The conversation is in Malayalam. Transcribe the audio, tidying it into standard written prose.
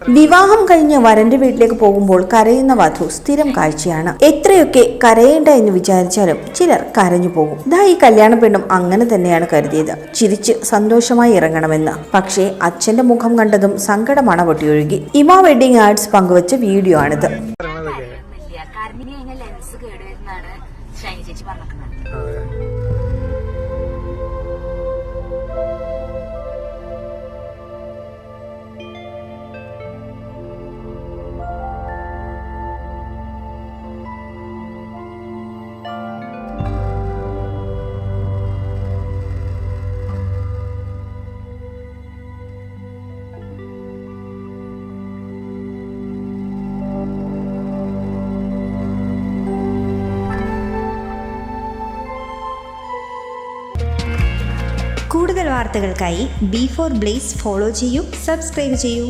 വിവാഹം കഴിഞ്ഞ് വരന്റെ വീട്ടിലേക്ക് പോകുമ്പോൾ കരയുന്ന വധു സ്ഥിരം കാഴ്ചയാണ്. എത്രയൊക്കെ കരയേണ്ട എന്ന് വിചാരിച്ചാലും ചിലർ കരഞ്ഞു പോകും. ഈ കല്യാണ പെണ്ണും അങ്ങനെ തന്നെയാണ് കരുതിയത്, ചിരിച്ച് സന്തോഷമായി ഇറങ്ങണമെന്ന്. പക്ഷേ അച്ഛന്റെ മുഖം കണ്ടതും സങ്കടമാണ് പൊട്ടിയൊഴുകി. ഇമ വെഡിങ് ആർട്സ് പങ്കുവച്ച വീഡിയോ ആണിത്. കൂടുതൽ വാർത്തകൾക്കായി B4 Blaze ഫോളോ ചെയ്യൂ, സബ്സ്ക്രൈബ് ചെയ്യൂ.